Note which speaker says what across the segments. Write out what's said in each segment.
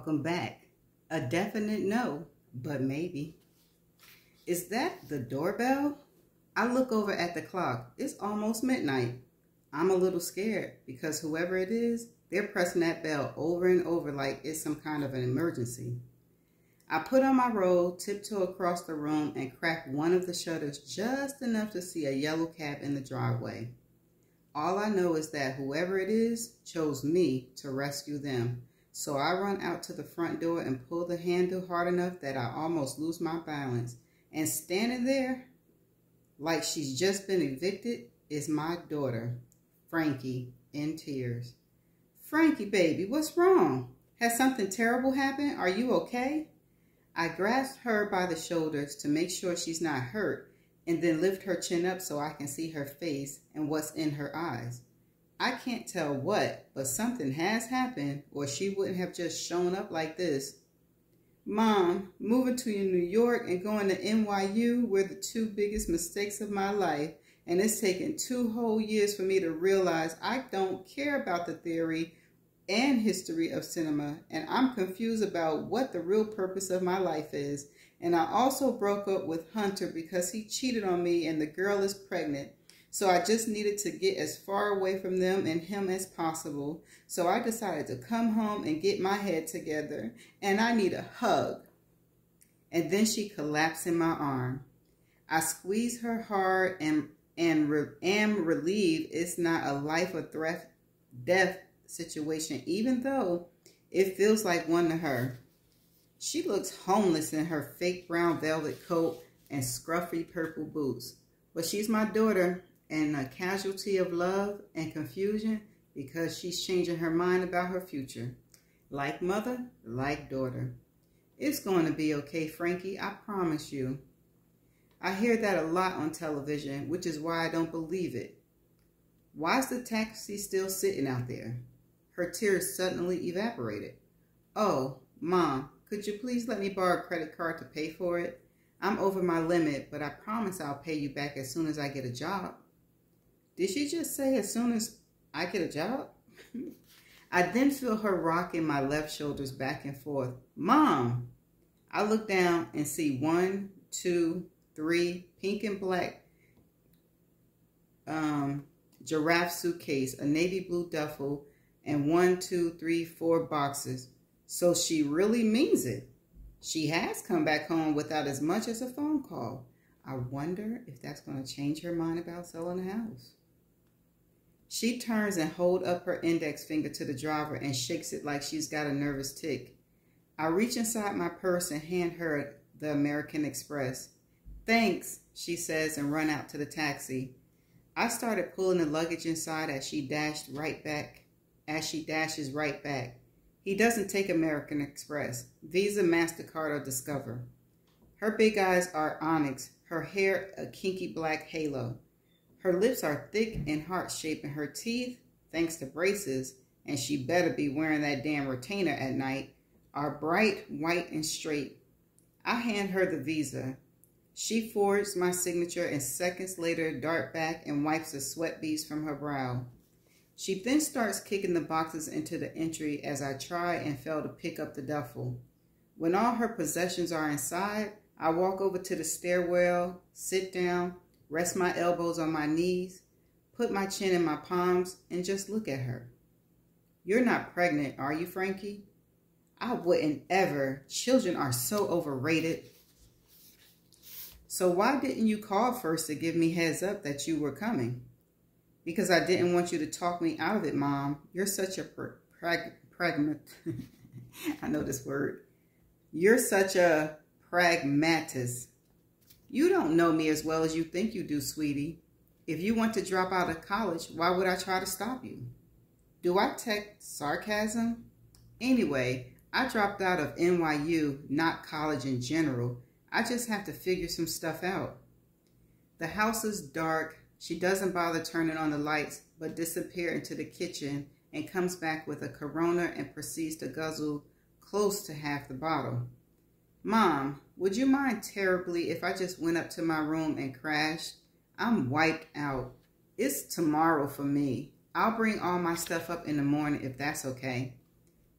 Speaker 1: Welcome back. A definite no, but maybe. Is that the doorbell? I look over at the clock. It's almost midnight. I'm a little scared because whoever it is, they're pressing that bell over and over like it's some kind of an emergency. I put on my robe, tiptoe across the room, and crack one of the shutters just enough to see a yellow cab in the driveway. All I know is that whoever it is chose me to rescue them. So I run out to the front door and pull the handle hard enough that I almost lose my balance. And standing there, like she's just been evicted, is my daughter, Frankie, in tears. Frankie, baby, what's wrong? Has something terrible happened? Are you okay? I grasp her by the shoulders to make sure she's not hurt, and then lift her chin up so I can see her face and what's in her eyes. I can't tell what, but something has happened, or she wouldn't have just shown up like this. Mom, moving to New York and going to NYU were the two biggest mistakes of my life, and it's taken 2 whole years for me to realize I don't care about the theory and history of cinema, and I'm confused about what the real purpose of my life is. And I also broke up with Hunter because he cheated on me and the girl is pregnant. So I just needed to get as far away from them and him as possible. So I decided to come home and get my head together, and I need a hug. And then she collapsed in my arm. I squeeze her hard and am relieved it's not a life or death situation, even though it feels like one to her. She looks homeless in her fake brown velvet coat and scruffy purple boots. But she's my daughter and a casualty of love and confusion because she's changing her mind about her future. Like mother, like daughter. It's going to be okay, Frankie, I promise you. I hear that a lot on television, which is why I don't believe it. Why is the taxi still sitting out there? Her tears suddenly evaporated. Oh, Mom, could you please let me borrow a credit card to pay for it? I'm over my limit, but I promise I'll pay you back as soon as I get a job. Did she just say as soon as I get a job? I then feel her rocking my left shoulders back and forth. Mom! I look down and see 1, 2, 3 pink and black giraffe suitcase, a navy blue duffel, and 1, 2, 3, 4 boxes. So she really means it. She has come back home without as much as a phone call. I wonder if that's going to change her mind about selling the house. She turns and holds up her index finger to the driver and shakes it like she's got a nervous tic. I reach inside my purse and hand her the American Express. Thanks, she says, and run out to the taxi. I started pulling the luggage inside as she dashes right back. He doesn't take American Express, Visa, MasterCard, or Discover. Her big eyes are onyx, her hair a kinky black halo. Her lips are thick and heart-shaped, and her teeth, thanks to braces, and she better be wearing that damn retainer at night, are bright, white, and straight. I hand her the Visa. She forwards my signature and seconds later dart back and wipes the sweat beads from her brow. She then starts kicking the boxes into the entry as I try and fail to pick up the duffel. When all her possessions are inside, I walk over to the stairwell, sit down, rest my elbows on my knees, put my chin in my palms, and just look at her. You're not pregnant, are you, Frankie? I wouldn't ever. Children are so overrated. So why didn't you call first to give me heads up that you were coming? Because I didn't want you to talk me out of it, Mom. You're such a I know this word. You're such a pragmatist. You don't know me as well as you think you do, sweetie. If you want to drop out of college, why would I try to stop you? Do I take sarcasm? Anyway, I dropped out of NYU, not college in general. I just have to figure some stuff out. The house is dark. She doesn't bother turning on the lights, but disappears into the kitchen and comes back with a Corona and proceeds to guzzle close to half the bottle. Mom, would you mind terribly if I just went up to my room and crashed? I'm wiped out. It's tomorrow for me. I'll bring all my stuff up in the morning if that's okay.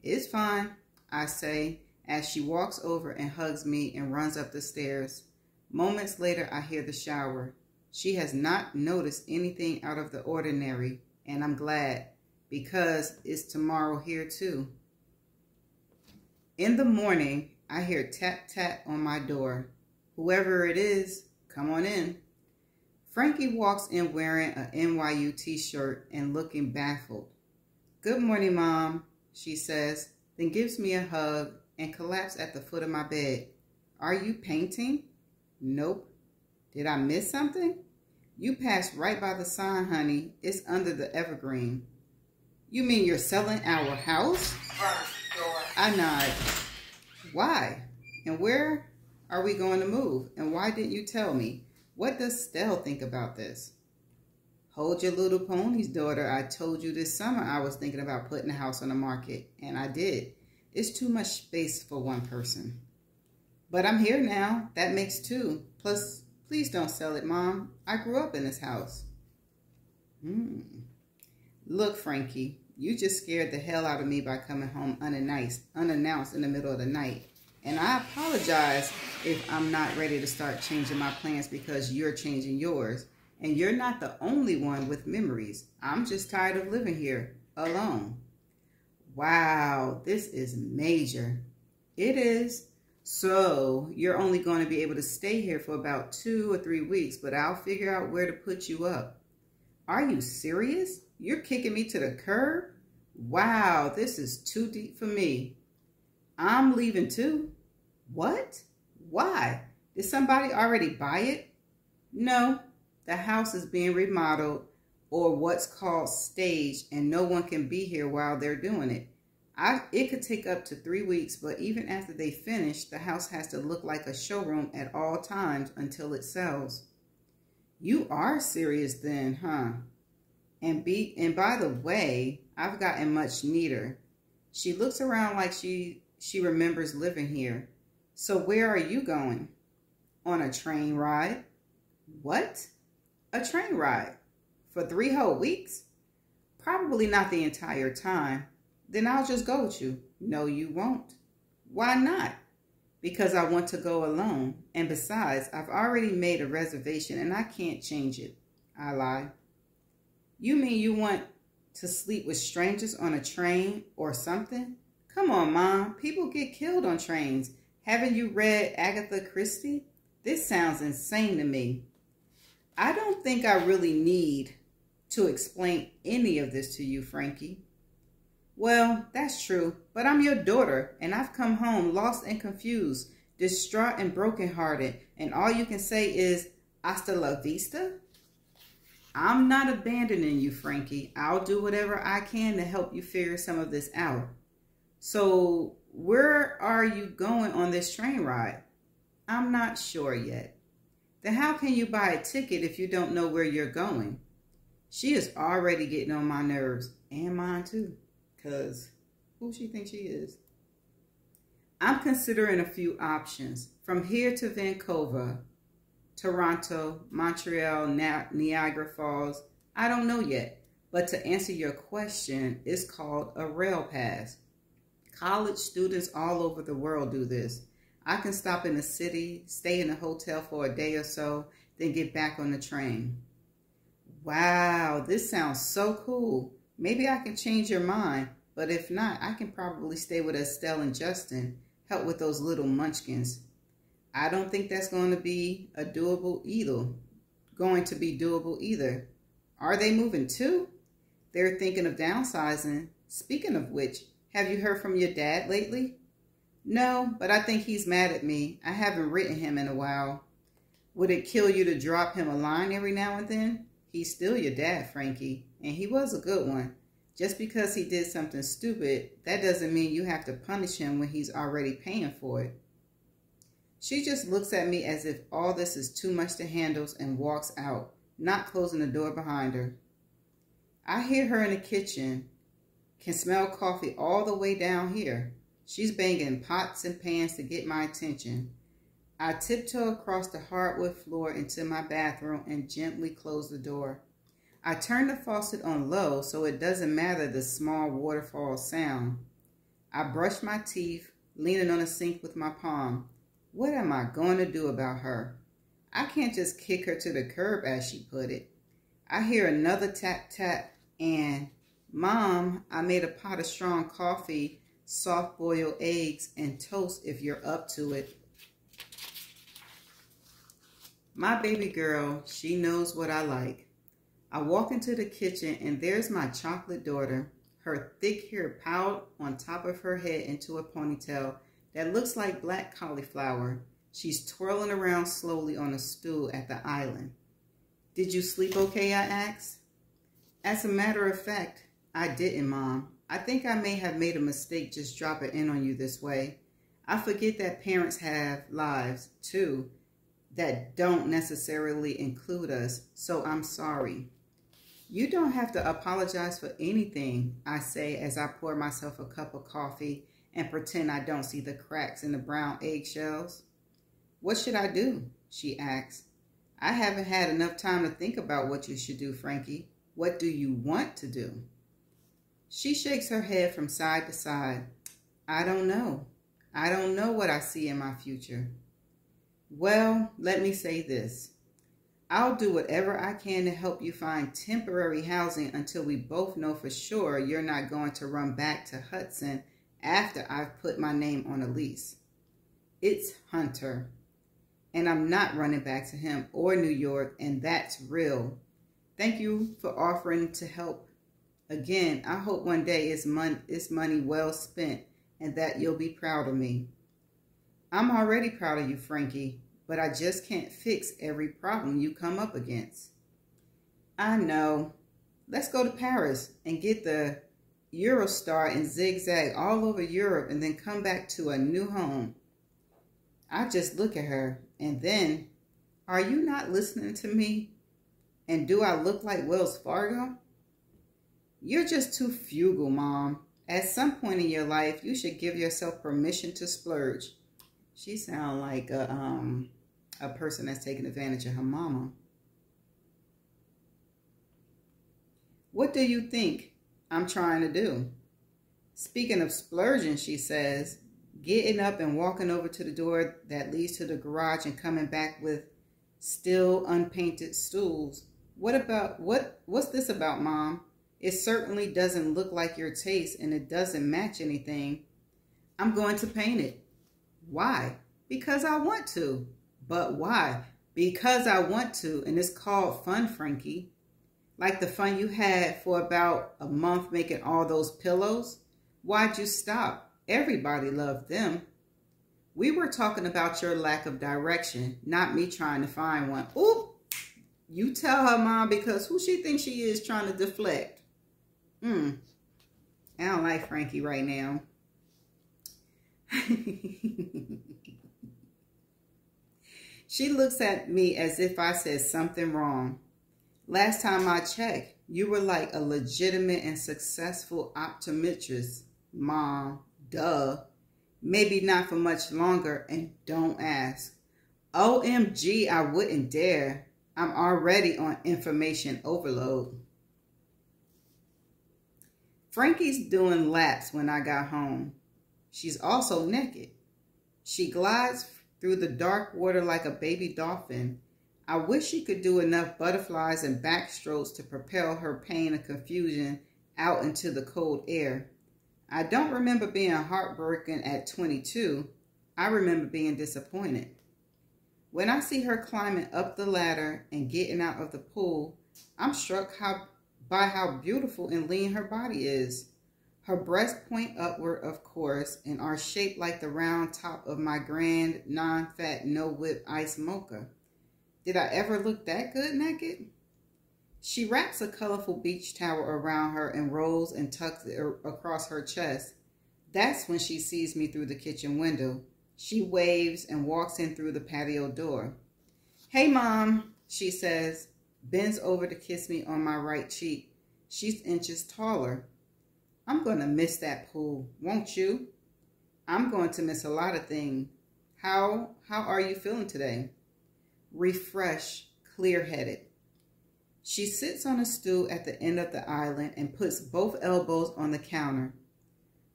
Speaker 1: It's fine. I say as she walks over and hugs me and runs up the stairs. Moments later, I hear the shower. She has not noticed anything out of the ordinary, and I'm glad, because it's tomorrow here too. In the morning, I hear tap tap on my door. Whoever it is, come on in. Frankie walks in wearing an NYU t-shirt and looking baffled. Good morning, Mom, she says, then gives me a hug and collapses at the foot of my bed. Are you painting? Nope. Did I miss something? You passed right by the sign, honey. It's under the evergreen. You mean you're selling our house? I nod. Why? And where are we going to move? And why didn't you tell me? What does Stell think about this? Hold your little ponies, daughter. I told you this summer I was thinking about putting a house on the market, and I did. It's too much space for one person. But I'm here now. That makes two. Plus, please don't sell it, Mom. I grew up in this house. Look, Frankie, you just scared the hell out of me by coming home unannounced in the middle of the night. And I apologize if I'm not ready to start changing my plans because you're changing yours. And you're not the only one with memories. I'm just tired of living here alone. Wow, this is major. It is. So you're only going to be able to stay here for about 2 or 3 weeks, but I'll figure out where to put you up. Are you serious? You're kicking me to the curb? Wow, this is too deep for me. I'm leaving too. What? Why? Did somebody already buy it? No, the house is being remodeled or what's called staged, and no one can be here while they're doing it. It could take up to 3 weeks, but even after they finish, the house has to look like a showroom at all times until it sells. You are serious then, huh? And by the way, I've gotten much neater. She looks around like she remembers living here. So where are you going? On a train ride? What? A train ride? For 3 whole weeks? Probably not the entire time. Then I'll just go with you. No, you won't. Why not? Because I want to go alone. And besides, I've already made a reservation and I can't change it. I lie. You mean you want to sleep with strangers on a train or something? Come on, Mom. People get killed on trains. Haven't you read Agatha Christie? This sounds insane to me. I don't think I really need to explain any of this to you, Frankie. Well, that's true, but I'm your daughter, and I've come home lost and confused, distraught and brokenhearted, and all you can say is, hasta la vista? I'm not abandoning you, Frankie. I'll do whatever I can to help you figure some of this out. So, where are you going on this train ride? I'm not sure yet. Then how can you buy a ticket if you don't know where you're going? She is already getting on my nerves, and mine too. Because who she thinks she is? I'm considering a few options. From here to Vancouver, Toronto, Montreal, Niagara Falls. I don't know yet. But to answer your question, it's called a rail pass. College students all over the world do this. I can stop in the city, stay in a hotel for a day or so, then get back on the train. Wow, this sounds so cool. Maybe I can change your mind, but if not, I can probably stay with Estelle and Justin, help with those little munchkins. I don't think that's going to be doable either. Are they moving too? They're thinking of downsizing. Speaking of which, have you heard from your dad lately? No, but I think he's mad at me. I haven't written him in a while. Would it kill you to drop him a line every now and then? He's still your dad, Frankie, and he was a good one. Just because he did something stupid, that doesn't mean you have to punish him when he's already paying for it. She just looks at me as if all this is too much to handle and walks out, not closing the door behind her. I hear her in the kitchen, can smell coffee all the way down here. She's banging pots and pans to get my attention. I tiptoe across the hardwood floor into my bathroom and gently close the door. I turn the faucet on low so it doesn't matter the small waterfall sound. I brush my teeth, leaning on the sink with my palm. What am I going to do about her? I can't just kick her to the curb, as she put it. I hear another tap tap and, Mom, I made a pot of strong coffee, soft-boiled eggs, and toast if you're up to it. My baby girl, she knows what I like. I walk into the kitchen and there's my chocolate daughter, her thick hair piled on top of her head into a ponytail that looks like black cauliflower. She's twirling around slowly on a stool at the island. Did you sleep okay, I asked. As a matter of fact, I didn't, Mom. I think I may have made a mistake just dropping in on you this way. I forget that parents have lives, too, that don't necessarily include us, so I'm sorry. You don't have to apologize for anything, I say as I pour myself a cup of coffee and pretend I don't see the cracks in the brown eggshells. What should I do? She asks. I haven't had enough time to think about what you should do, Frankie. What do you want to do? She shakes her head from side to side. I don't know. I don't know what I see in my future. Well, let me say this. I'll do whatever I can to help you find temporary housing until we both know for sure you're not going to run back to Hudson after I've put my name on a lease. It's Hunter. And I'm not running back to him or New York, and that's real. Thank you for offering to help. Again, I hope one day it's money well spent and that you'll be proud of me. I'm already proud of you, Frankie, but I just can't fix every problem you come up against. I know. Let's go to Paris and get the Eurostar and zigzag all over Europe and then come back to a new home. I just look at her and then, are you not listening to me? And do I look like Wells Fargo? You're just too frugal, Mom. At some point in your life, you should give yourself permission to splurge. She sounds like a person that's taking advantage of her mama. What do you think I'm trying to do? Speaking of splurging, she says, getting up and walking over to the door that leads to the garage and coming back with still unpainted stools. What's this about, Mom? It certainly doesn't look like your taste and it doesn't match anything. I'm going to paint it. Why? Because I want to. But why? Because I want to, and it's called fun, Frankie. Like the fun you had for about a month making all those pillows. Why'd you stop? Everybody loved them. We were talking about your lack of direction, not me trying to find one. Oop! You tell her, Mom, because who she thinks she is trying to deflect? I don't like Frankie right now. She looks at me as if I said something wrong. Last time I checked, you were like a legitimate and successful optometrist. Mom, duh. Maybe not for much longer, and don't ask. OMG, I wouldn't dare. I'm already on information overload. Frankie's doing laps when I got home. She's also naked. She glides through the dark water like a baby dolphin. I wish she could do enough butterflies and backstrokes to propel her pain and confusion out into the cold air. I don't remember being heartbroken at 22. I remember being disappointed. When I see her climbing up the ladder and getting out of the pool, I'm struck by how beautiful and lean her body is. Her breasts point upward, of course, and are shaped like the round top of my grand, non-fat, no-whip iced mocha. Did I ever look that good naked? She wraps a colorful beach towel around her and rolls and tucks it across her chest. That's when she sees me through the kitchen window. She waves and walks in through the patio door. Hey, Mom, she says, bends over to kiss me on my right cheek. She's inches taller. I'm going to miss that pool, won't you? I'm going to miss a lot of things. How are you feeling today? Refreshed, clear-headed. She sits on a stool at the end of the island and puts both elbows on the counter.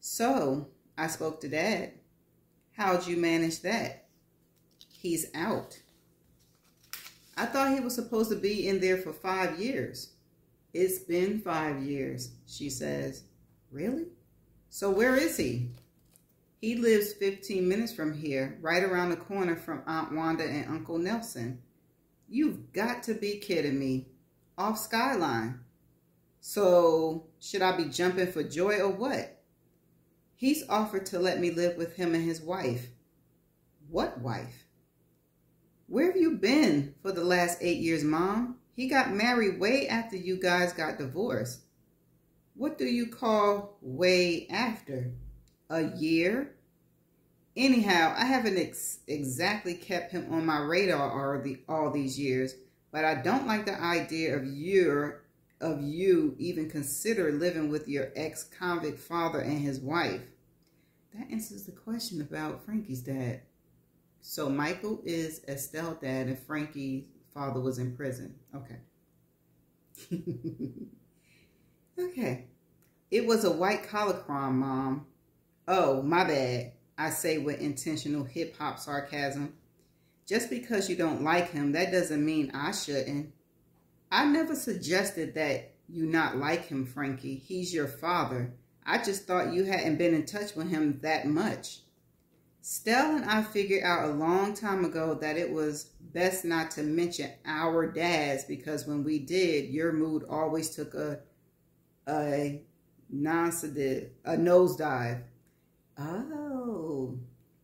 Speaker 1: So, I spoke to Dad. How'd you manage that? He's out. I thought he was supposed to be in there for 5 years. It's been 5 years, she says. Really? So where is he? He lives 15 minutes from here, right around the corner from Aunt Wanda and Uncle Nelson. You've got to be kidding me. Off Skyline. So, should I be jumping for joy or what? He's offered to let me live with him and his wife. What wife? Where have you been for the last 8 years, Mom? He got married way after you guys got divorced. What do you call way after? A year? Anyhow, I haven't exactly kept him on my radar all these years, but I don't like the idea of you even consider living with your ex-convict father and his wife. That answers the question about Frankie's dad. So Michael is Estelle's dad and Frankie's father was in prison. Okay. Okay. It was a white-collar crime, Mom. Oh, my bad, I say with intentional hip-hop sarcasm. Just because you don't like him, that doesn't mean I shouldn't. I never suggested that you not like him, Frankie. He's your father. I just thought you hadn't been in touch with him that much. Stell and I figured out a long time ago that it was best not to mention our dads because when we did, your mood always took a nosedive. Oh,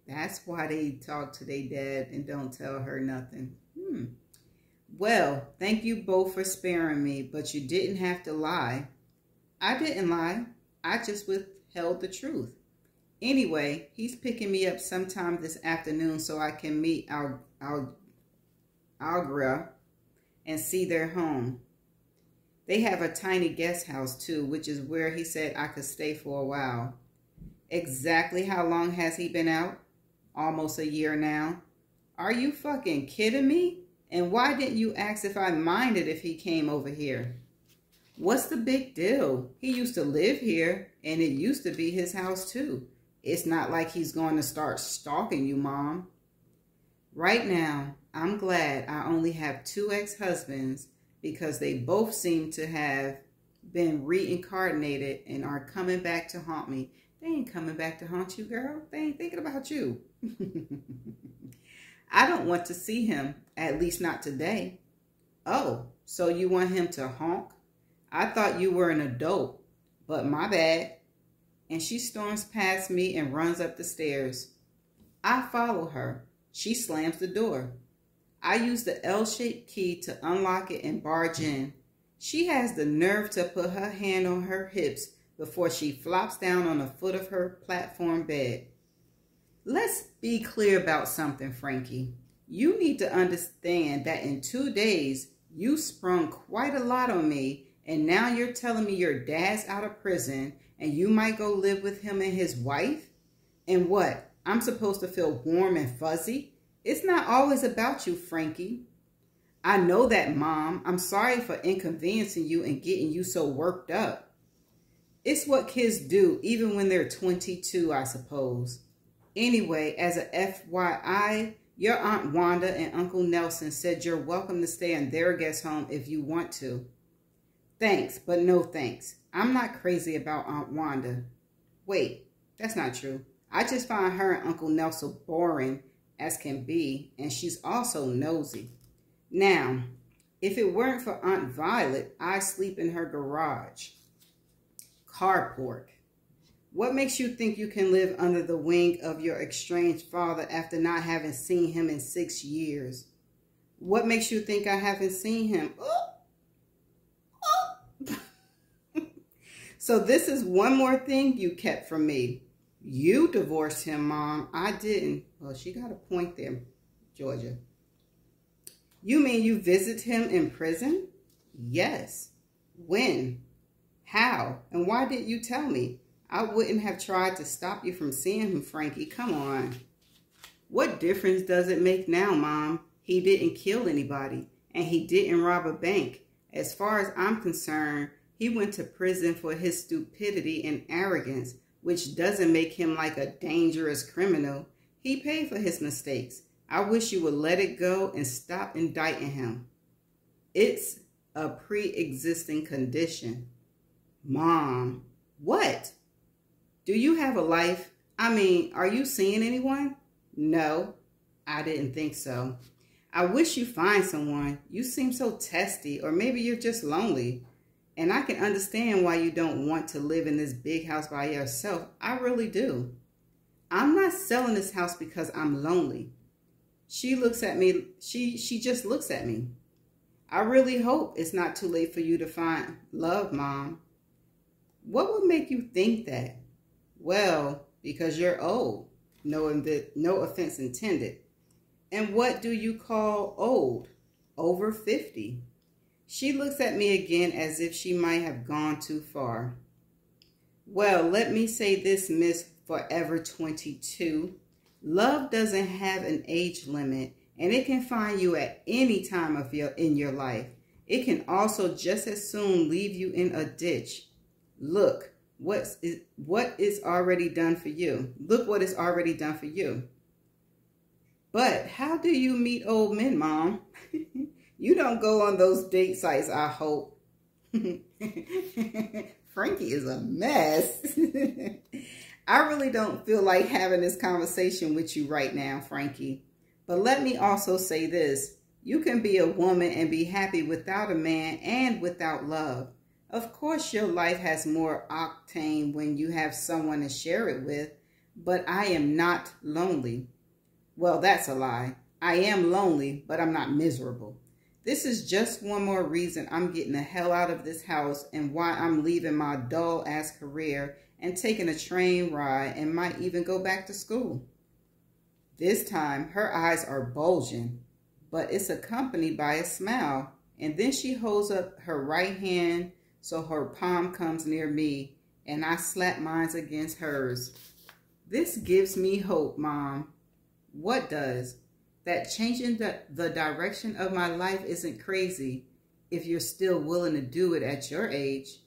Speaker 1: that's why they talk to their dad and don't tell her nothing. Well, thank you both for sparing me, but you didn't have to lie. I didn't lie. I just withheld the truth. Anyway, he's picking me up sometime this afternoon so I can meet Algra and see their home. They have a tiny guest house too, which is where he said I could stay for a while. Exactly how long has he been out? Almost a year now. Are you fucking kidding me? And why didn't you ask if I minded if he came over here? What's the big deal? He used to live here, and it used to be his house too. It's not like he's going to start stalking you, Mom. Right now, I'm glad I only have 2 ex-husbands because they both seem to have been reincarnated and are coming back to haunt me. They ain't coming back to haunt you, girl. They ain't thinking about you. I don't want to see him, at least not today. Oh, so you want him to honk? I thought you were an adult, but my bad. And she storms past me and runs up the stairs. I follow her. She slams the door. I use the L-shaped key to unlock it and barge in. She has the nerve to put her hand on her hips before she flops down on the foot of her platform bed. Let's be clear about something, Frankie. You need to understand that in 2 days, you sprung quite a lot on me, and now you're telling me your dad's out of prison and you might go live with him and his wife? And what? I'm supposed to feel warm and fuzzy? It's not always about you, Frankie. I know that, Mom. I'm sorry for inconveniencing you and getting you so worked up. It's what kids do, even when they're 22, I suppose. Anyway, as a FYI, your Aunt Wanda and Uncle Nelson said you're welcome to stay in their guest home if you want to. Thanks, but no thanks. I'm not crazy about Aunt Wanda. Wait, that's not true. I just find her and Uncle Nelson boring as can be, and she's also nosy. Now, if it weren't for Aunt Violet, I'd sleep in her garage. Carport. What makes you think you can live under the wing of your estranged father after not having seen him in 6 years? What makes you think I haven't seen him? So this is one more thing you kept from me. You divorced him, Mom. I didn't. Well, she got a point there, Georgia. You mean you visited him in prison? Yes. When? How? And why didn't you tell me? I wouldn't have tried to stop you from seeing him, Frankie. Come on. What difference does it make now, Mom? He didn't kill anybody, and he didn't rob a bank. As far as I'm concerned, he went to prison for his stupidity and arrogance, which doesn't make him like a dangerous criminal. He paid for his mistakes. I wish you would let it go and stop indicting him. It's a pre-existing condition. Mom, what? Do you have a life? I mean, are you seeing anyone? No, I didn't think so. I wish you find someone. You seem so testy, or maybe you're just lonely. And I can understand why you don't want to live in this big house by yourself. I really do. I'm not selling this house because I'm lonely. She looks at me. She just looks at me. I really hope it's not too late for you to find love, Mom. What would make you think that? Well, because you're old. No offense intended. And what do you call old? Over 50. She looks at me again as if she might have gone too far. Well, let me say this, Miss Forever 22. Love doesn't have an age limit, and it can find you at any time in your life. It can also just as soon leave you in a ditch. Look, what is already done for you. Look what is already done for you. But how do you meet old men, Mom? You don't go on those date sites, I hope. Frankie is a mess. I really don't feel like having this conversation with you right now, Frankie. But let me also say this. You can be a woman and be happy without a man and without love. Of course, your life has more octane when you have someone to share it with, but I am not lonely. Well, that's a lie. I am lonely, but I'm not miserable. This is just one more reason I'm getting the hell out of this house and why I'm leaving my dull-ass career and taking a train ride and might even go back to school. This time, her eyes are bulging, but it's accompanied by a smile, and then she holds up her right hand so her palm comes near me, and I slap mine against hers. This gives me hope, Mom. What does? That changing the direction of my life isn't crazy if you're still willing to do it at your age.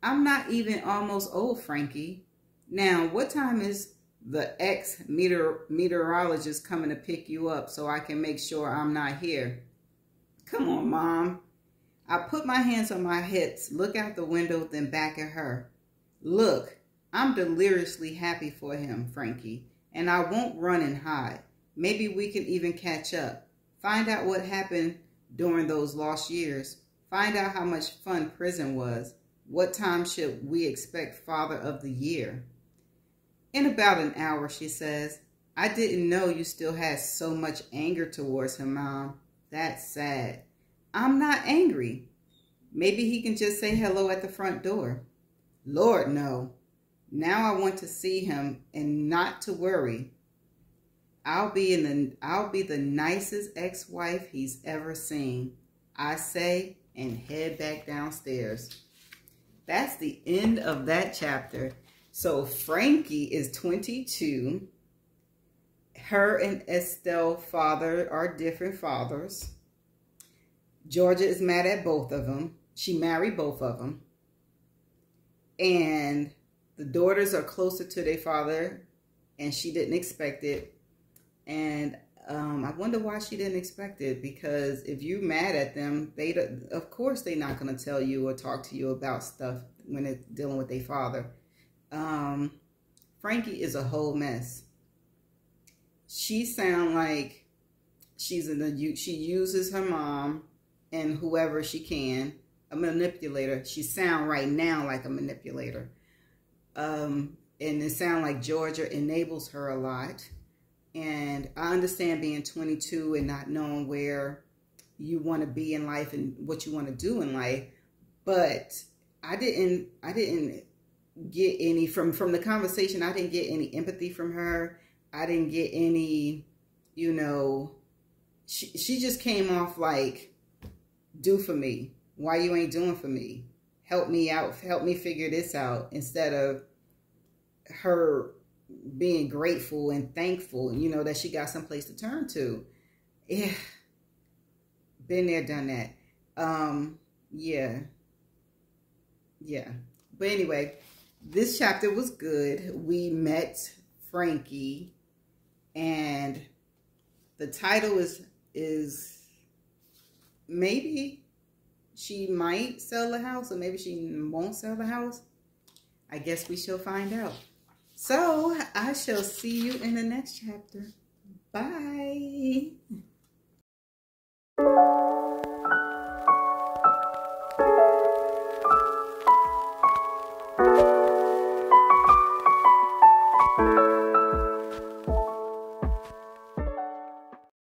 Speaker 1: I'm not even almost old, Frankie. Now, what time is the ex-meteorologist coming to pick you up so I can make sure I'm not here? Come on, Mom. I put my hands on my hips, look out the window, then back at her. Look, I'm deliriously happy for him, Frankie, and I won't run and hide. Maybe we can even catch up. Find out what happened during those lost years. Find out how much fun prison was. What time should we expect Father of the Year? In about an hour, she says. I didn't know you still had so much anger towards him, Mom. That's sad. I'm not angry. Maybe he can just say hello at the front door. Lord, no. Now I want to see him and not to worry. I'll be the nicest ex-wife he's ever seen, I say, and head back downstairs. That's the end of that chapter. So Frankie is 22. Her and Estelle's father are different fathers. Georgia is mad at both of them. She married both of them. And the daughters are closer to their father, and she didn't expect it. And I wonder why she didn't expect it, because if you're mad at them, of course they're not going to tell you or talk to you about stuff when they're dealing with their father. Frankie is a whole mess. She sounds like she uses her mom and whoever she can, a manipulator. She sounds right now like a manipulator. And it sounds like Georgia enables her a lot. And I understand being 22 and not knowing where you want to be in life and what you want to do in life. But I didn't get any, from the conversation, I didn't get any empathy from her. I didn't get any, you know, she just came off like, do for me. Why you ain't doing for me? Help me out. Help me figure this out. Instead of her being grateful and thankful, you know, that she got someplace to turn to. Yeah. Been there, done that. Yeah. But anyway, This chapter was good. We met Frankie, and the title is maybe she might sell the house, or maybe she won't sell the house. I guess we shall find out. So I shall see you in the next chapter. Bye.